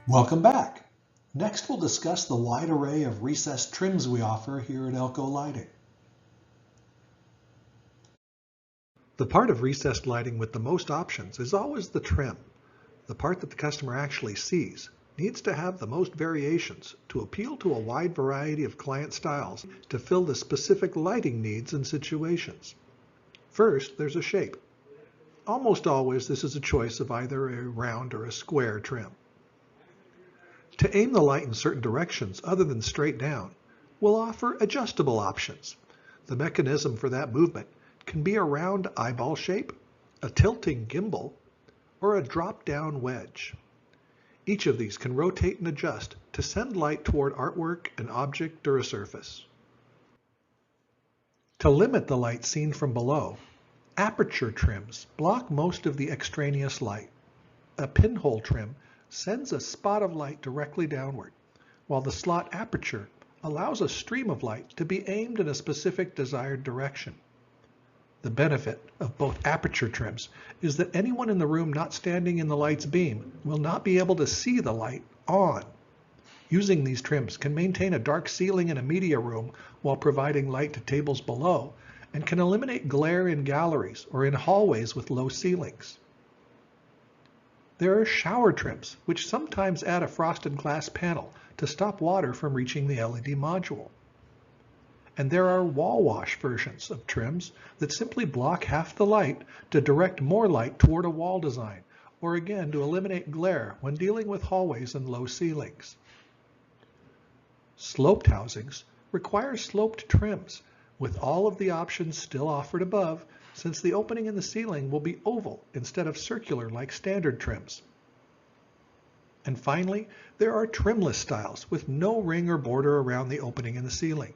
Welcome back. Next we'll discuss the wide array of recessed trims we offer here at Elco Lighting. The part of recessed lighting with the most options is always the trim. The part that the customer actually sees needs to have the most variations to appeal to a wide variety of client styles to fill the specific lighting needs and situations. First, there's a shape. Almost always this is a choice of either a round or a square trim. To aim the light in certain directions other than straight down, we'll offer adjustable options. The mechanism for that movement can be a round eyeball shape, a tilting gimbal, or a drop-down wedge. Each of these can rotate and adjust to send light toward artwork, an object, or a surface. To limit the light seen from below, aperture trims block most of the extraneous light. A pinhole trim sends a spot of light directly downward, while the slot aperture allows a stream of light to be aimed in a specific desired direction. The benefit of both aperture trims is that anyone in the room not standing in the light's beam will not be able to see the light on. Using these trims can maintain a dark ceiling in a media room while providing light to tables below, and can eliminate glare in galleries or in hallways with low ceilings. There are shower trims, which sometimes add a frosted glass panel to stop water from reaching the LED module. And there are wall wash versions of trims that simply block half the light to direct more light toward a wall design, or again to eliminate glare when dealing with hallways and low ceilings. Sloped housings require sloped trims, with all of the options still offered above, since the opening in the ceiling will be oval instead of circular like standard trims. And finally, there are trimless styles with no ring or border around the opening in the ceiling.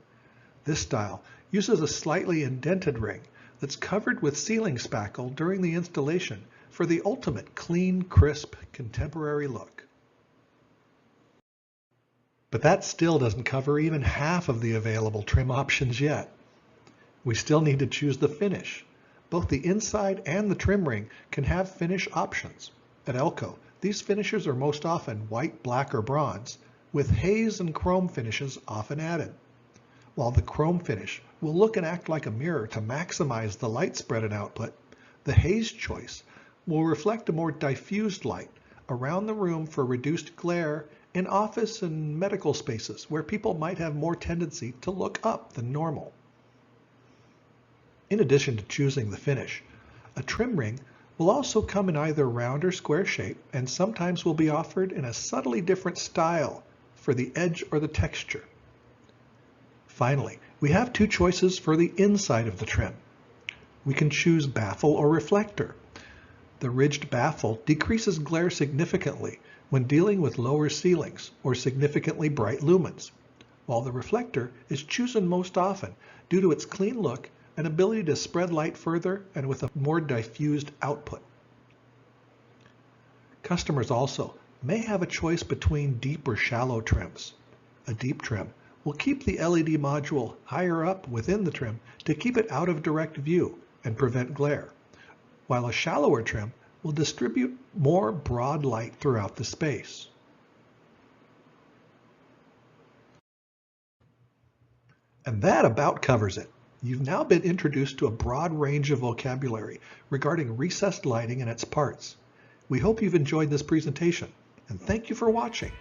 This style uses a slightly indented ring that's covered with ceiling spackle during the installation for the ultimate clean, crisp, contemporary look. But that still doesn't cover even half of the available trim options yet. We still need to choose the finish. Both the inside and the trim ring can have finish options. At Elco, these finishes are most often white, black, or bronze, with haze and chrome finishes often added. While the chrome finish will look and act like a mirror to maximize the light spread and output, the haze choice will reflect a more diffused light around the room for reduced glare in office and medical spaces where people might have more tendency to look up than normal. In addition to choosing the finish, a trim ring will also come in either round or square shape, and sometimes will be offered in a subtly different style for the edge or the texture. Finally, we have two choices for the inside of the trim. We can choose baffle or reflector. The ridged baffle decreases glare significantly when dealing with lower ceilings or significantly bright lumens, while the reflector is chosen most often due to its clean look and ability to spread light further and with a more diffused output. Customers also may have a choice between deep or shallow trims. A deep trim will keep the LED module higher up within the trim to keep it out of direct view and prevent glare, while a shallower trim will distribute more broad light throughout the space. And that about covers it. You've now been introduced to a broad range of vocabulary regarding recessed lighting and its parts. We hope you've enjoyed this presentation, and thank you for watching.